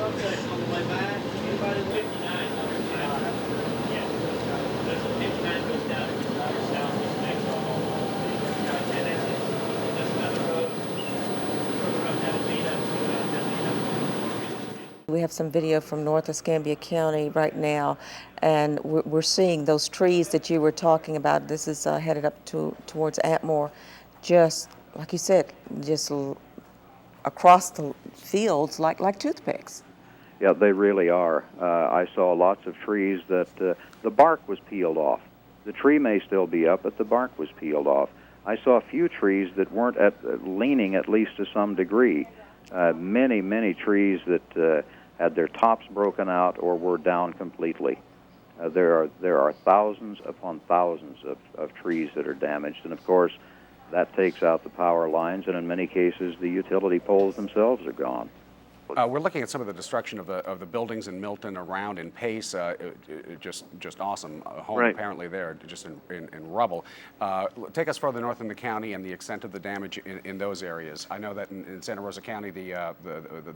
On the way back, anybody 59 yeah. There's a 59 goes down to southeast Mexico. And that's another road. Further up that'll lead up to We have some video from north of Escambia County right now, and we're seeing those trees that you were talking about. This is headed up towards Atmore, just like you said, just across the fields like toothpicks. Yeah, they really are. I saw lots of trees that the bark was peeled off. The tree may still be up, but the bark was peeled off. I saw a few trees that weren't leaning at least to some degree. Many trees that had their tops broken out or were down completely. There are thousands upon thousands of trees that are damaged, and of course, that takes out the power lines, and in many cases, the utility poles themselves are gone. We're looking at some of the destruction of the buildings in Milton, around in Pace. Just awesome. Home Right. apparently there, just in rubble. Take us further north in the county and the extent of the damage in those areas. I know that in Santa Rosa County, the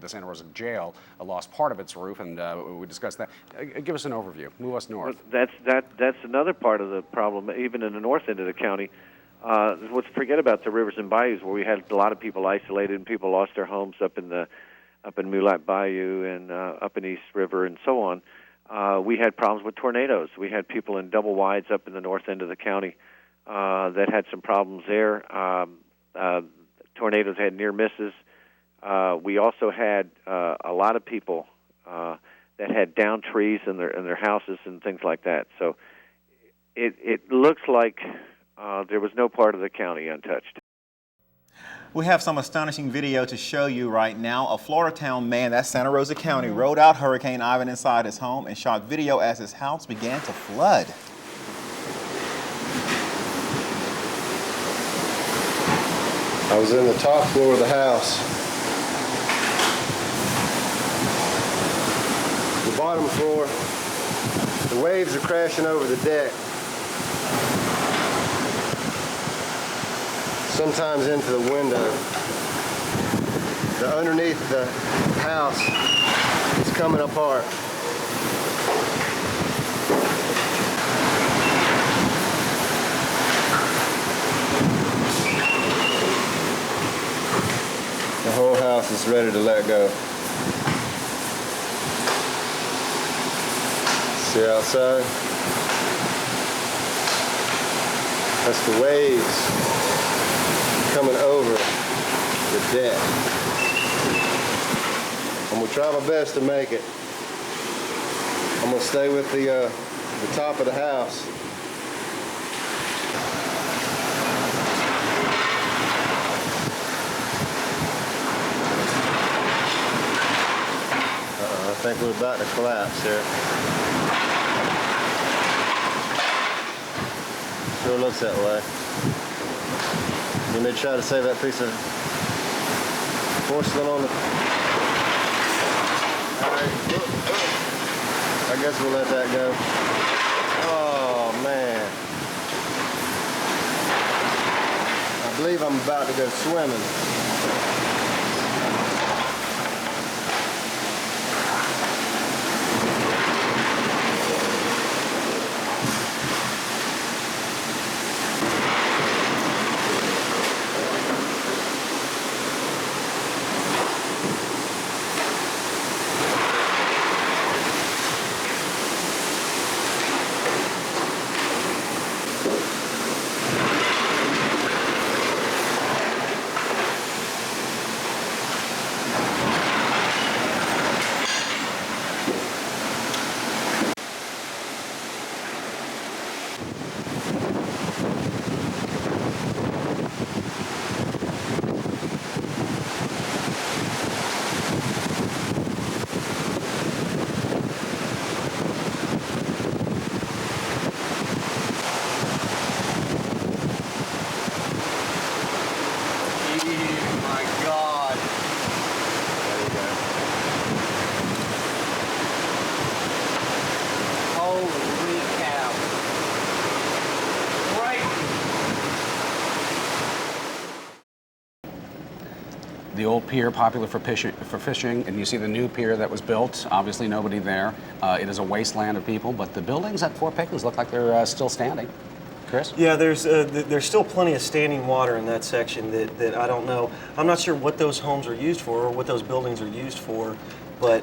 Santa Rosa jail lost part of its roof, and we discussed that. Give us an overview. Move us north. Well, that's another part of the problem, even in the north end of the county. Let's forget about the rivers and bayous, where we had a lot of people isolated and people lost their homes up in Mulat Bayou and up in East River and so on. We had problems with tornadoes. We had people in double wides up in the north end of the county that had some problems there. Tornadoes had near misses. We also had a lot of people that had downed trees in their houses and things like that. So it looks like there was no part of the county untouched. We have some astonishing video to show you right now. A Florida town man, that's Santa Rosa County, rode out Hurricane Ivan inside his home and shot video as his house began to flood. I was in the top floor of the house. The bottom floor, the waves are crashing over the deck. Sometimes into the window. The underneath the house is coming apart. The whole house is ready to let go. See outside? That's the waves coming over the deck. I'm gonna try my best to make it. I'm gonna stay with the top of the house. I think we're about to collapse here. Sure looks that way. You may try to save that piece of porcelain on the... All right. I guess we'll let that go. Oh, man. I believe I'm about to go swimming. The old pier, popular for fishing, and you see the new pier that was built. Obviously, nobody there. It is a wasteland of people, but the buildings at Fort Pickens look like they're still standing. Chris? Yeah, there's still plenty of standing water in that section that I don't know. I'm not sure what those homes are used for or what those buildings are used for, but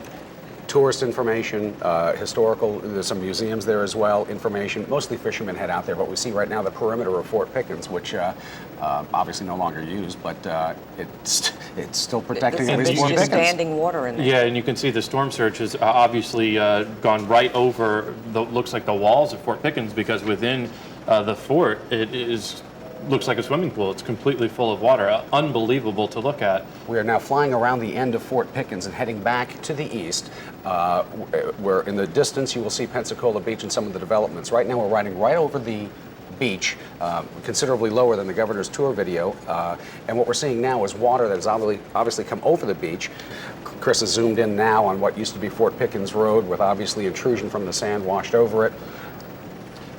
Tourist information, historical, there's some museums there as well, information. Mostly fishermen head out there, but we see right now the perimeter of Fort Pickens, which obviously no longer used, but it's still protecting at least Fort There's Pickens. standing water in there. Yeah, and you can see the storm surge has obviously gone right over looks like the walls of Fort Pickens, because within the fort looks like a swimming pool. It's completely full of water. Unbelievable to look at. We are now flying around the end of Fort Pickens and heading back to the east, where in the distance you will see Pensacola Beach and some of the developments. Right now we're riding right over the beach, considerably lower than the governor's tour video, and what we're seeing now is water that has obviously come over the beach. Chris has zoomed in now on what used to be Fort Pickens Road, with obviously intrusion from the sand washed over it.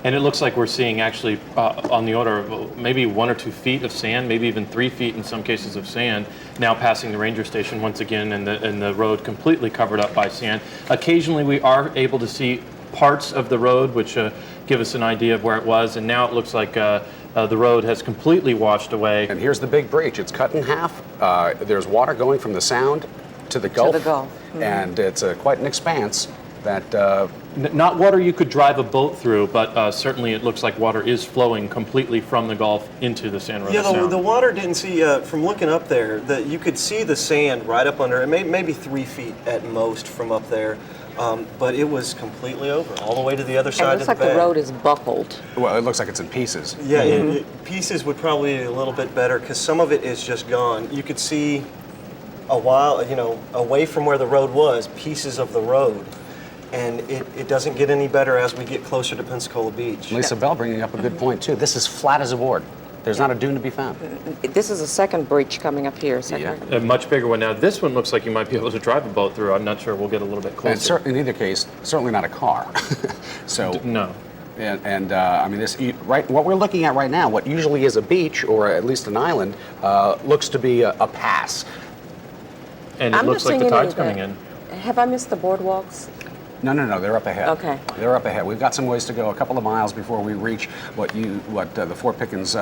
And it looks like we're seeing actually on the order of maybe 1 or 2 feet of sand, maybe even 3 feet in some cases of sand, now passing the ranger station once again, and the road completely covered up by sand. Occasionally we are able to see parts of the road which give us an idea of where it was, and now it looks like the road has completely washed away. And here's the big breach. It's cut in half. There's water going from the Sound to the Gulf. To the Gulf. Mm-hmm. And it's quite an expanse that... Not water you could drive a boat through, but certainly it looks like water is flowing completely from the Gulf into the Santa Rosa yeah, Sound. the water didn't see, from looking up there, that you could see the sand right up under it, maybe 3 feet at most from up there. But it was completely over, all the way to the other side It of looks the like bay. the road is buckled. Well, it looks like it's in pieces. Yeah, pieces would probably be a little bit better, because some of it is just gone. You could see a while, away from where the road was, pieces of the road. And it doesn't get any better as we get closer to Pensacola Beach. Lisa Bell bringing up a good point, too. This is flat as a board. There's not a dune to be found. This is a second breach coming up here. A much bigger one now. This one looks like you might be able to drive a boat through. I'm not sure. We'll get a little bit closer. And in either case, certainly not a car. So no. And I mean, what we're looking at right now, what usually is a beach or at least an island, looks to be a pass. And it looks like the tide's coming in. Have I missed the boardwalks? No, they're up ahead. Okay. They're up ahead. We've got some ways to go, a couple of miles before we reach the Fort Pickens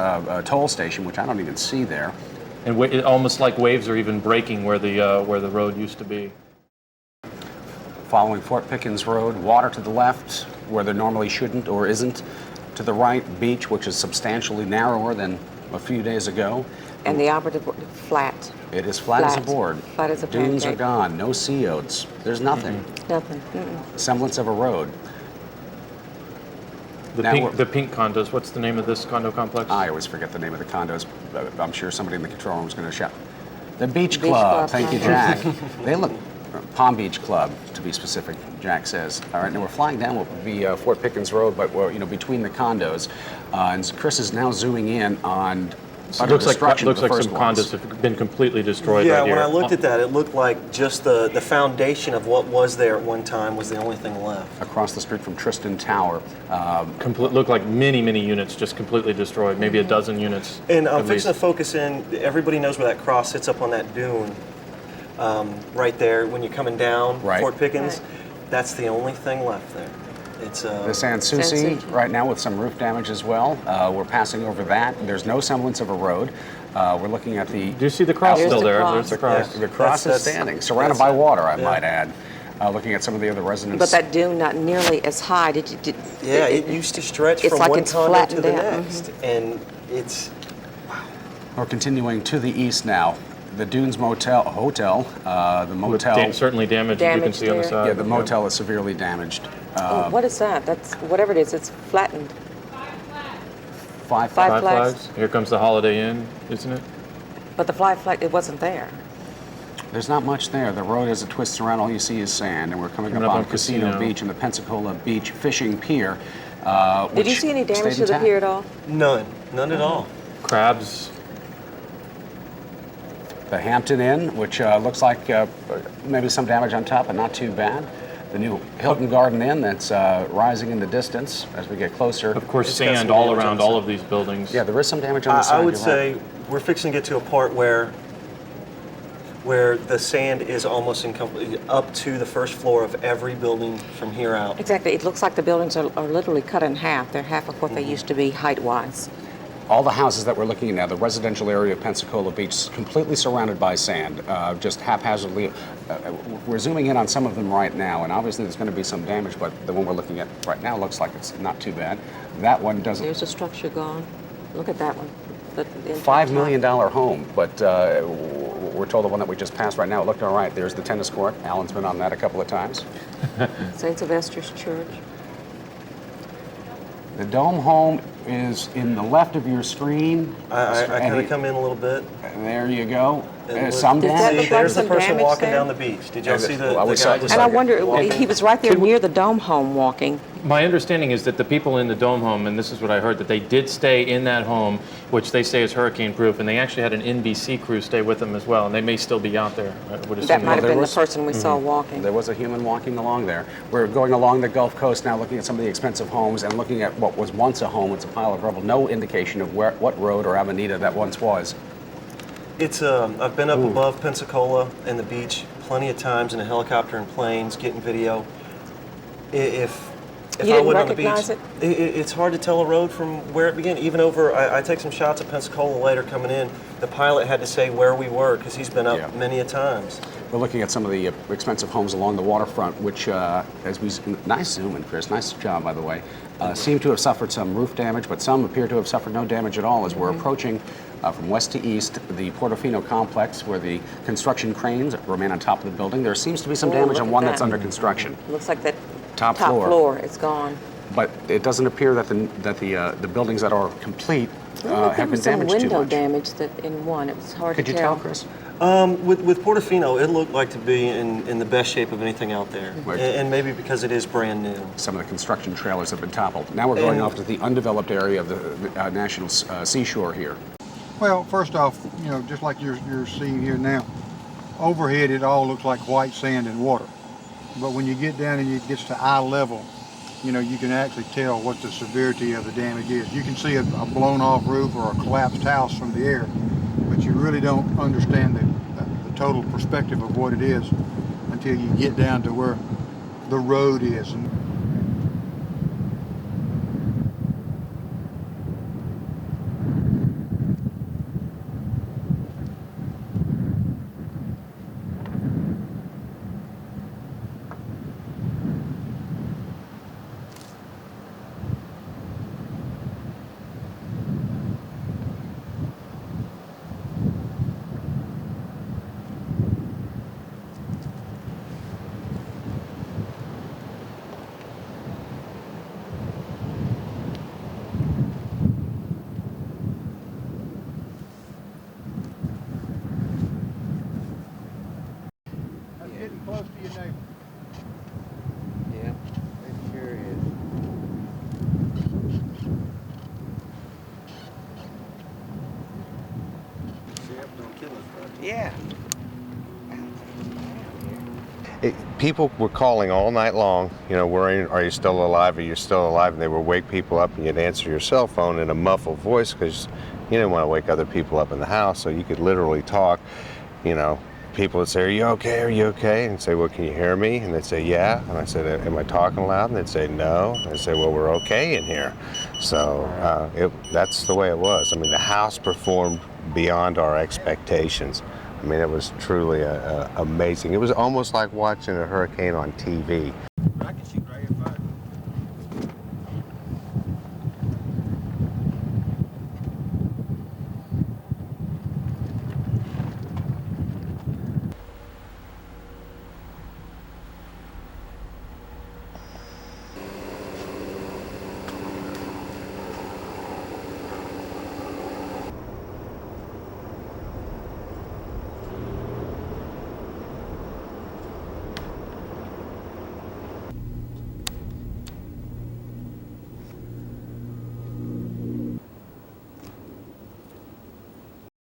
toll station, which I don't even see there. And it almost like waves are even breaking where the road used to be. Following Fort Pickens Road, water to the left, where there normally shouldn't or isn't. To the right, beach, which is substantially narrower than a few days ago. And the operative flat. It is flat as a board. Flat as a pancake. Dunes are gone. No sea oats. There's nothing. Nothing. Semblance of a road. The pink condos. What's the name of this condo complex? I always forget the name of the condos. I'm sure somebody in the control room is going to shout. The Beach Club. Thank you, Jack. They look... Palm Beach Club, to be specific, Jack says. All right, now we're flying down what would be Fort Pickens Road, but we're between the condos. And Chris is now zooming in on... It looks like some condos have been completely destroyed right here. When I looked at that, it looked like just the foundation of what was there at one time was the only thing left. Across the street from Tristan Tower. Looked like many units just completely destroyed, maybe a dozen units. And I'm fixing to focus in, everybody knows where that cross sits up on that dune. Right there, when you're coming down Fort Pickens, that's the only thing left there. It's the Sans Souci right now with some roof damage as well. We're passing over that. There's no semblance of a road. We're looking at the... Do you see the cross still there? There's the cross. The cross is standing, surrounded by water, I might add. Looking at some of the other residents. But that dune not nearly as high. It used to stretch from one condo to the next, and it's... We're continuing to the east now. The Dunes Hotel, the motel... certainly damaged, as you can see on the side. Yeah, the motel is severely damaged. What is that? That's whatever it is. It's flattened. Five Flags. Here comes the Holiday Inn, isn't it? But the flag, it wasn't there. There's not much there. The road, as it twists around, all you see is sand, and we're coming up on Casino Beach and the Pensacola Beach Fishing Pier. Did you see any damage to the pier at all? None at all. Crabs. The Hampton Inn, which looks like maybe some damage on top, but not too bad. The new Hilton Garden Inn that's rising in the distance as we get closer. Of course, sand all around all of these buildings. Yeah, there is some damage on the side. I would say we're fixing to get to a part where where the sand is almost up to the first floor of every building from here out. Exactly. It looks like the buildings are literally cut in half. They're half of what they used to be height-wise. All the houses that we're looking at now, the residential area of Pensacola Beach, is completely surrounded by sand, just haphazardly. We're zooming in on some of them right now, and obviously there's going to be some damage, but the one we're looking at right now looks like it's not too bad. That one doesn't. There's a structure gone. Look at that one. $5 million home, but we're told the one that we just passed right now, it looked all right. There's the tennis court. Alan's been on that a couple of times. St. Sylvester's Church. The dome home is in the left of your screen. I kind of come in a little bit. There you go. Does that Some damage. look like There's the some person damage walking there? down the beach. Did y'all see the Well, we saw- guy just And I like wonder, walking? he was right there near the dome home walking. My understanding is that the people in the dome home, and this is what I heard, that they did stay in that home, which they say is hurricane-proof, and they actually had an NBC crew stay with them as well, and they may still be out there. I would assume. That might have there been the was- person we saw walking. There was a human walking along there. We're going along the Gulf Coast now, looking at some of the expensive homes and looking at what was once a home. It's a pile of rubble. No indication of what road or avenida that once was. It's I've been up above Pensacola and the beach plenty of times in a helicopter and planes, getting video. If You I didn't went on the beach, recognize it? It's hard to tell a road from where it began. Even over, I take some shots of Pensacola later coming in. The pilot had to say where we were because he's been up Yeah. many a times. We're looking at some of the expensive homes along the waterfront, which, as we nice zoom in, Chris. Nice job, by the way. Seem to have suffered some roof damage, but some appear to have suffered no damage at all as we're approaching. From west to east, the Portofino complex, where the construction cranes remain on top of the building. There seems to be some Oh, damage look on at one that. that's under construction. Looks like that Top floor. is gone. But it doesn't appear that the buildings that are complete There have been was some damaged too window much. damage that in one. It was hard Could to you tell, Chris? With Portofino, it looked like to be in the best shape of anything out there, Right. and maybe because it is brand new. Some of the construction trailers have been toppled. Now we're going off to the undeveloped area of the national seashore here. Well, first off, you know, just like you're seeing here now, overhead it all looks like white sand and water. But when you get down and it gets to eye level, you know, you can actually tell what the severity of the damage is. You can see a blown off roof or a collapsed house from the air, but you really don't understand the total perspective of what it is until you get down to where the road is. That's getting close to your neighbor. Yeah, it sure is. Yeah. People were calling all night long, you know, are you still alive? Are you still alive? And they would wake people up, and you'd answer your cell phone in a muffled voice because you didn't want to wake other people up in the house, so you could literally talk. You know, people would say, "Are you okay? Are you okay?" And say, "Well, can you hear me?" And they'd say, "Yeah." And I said, "Am I talking loud?" And they'd say, "No." And I'd say, "Well, we're okay in here." So that's the way it was. I mean, the house performed beyond our expectations. I mean, it was truly amazing. It was almost like watching a hurricane on TV.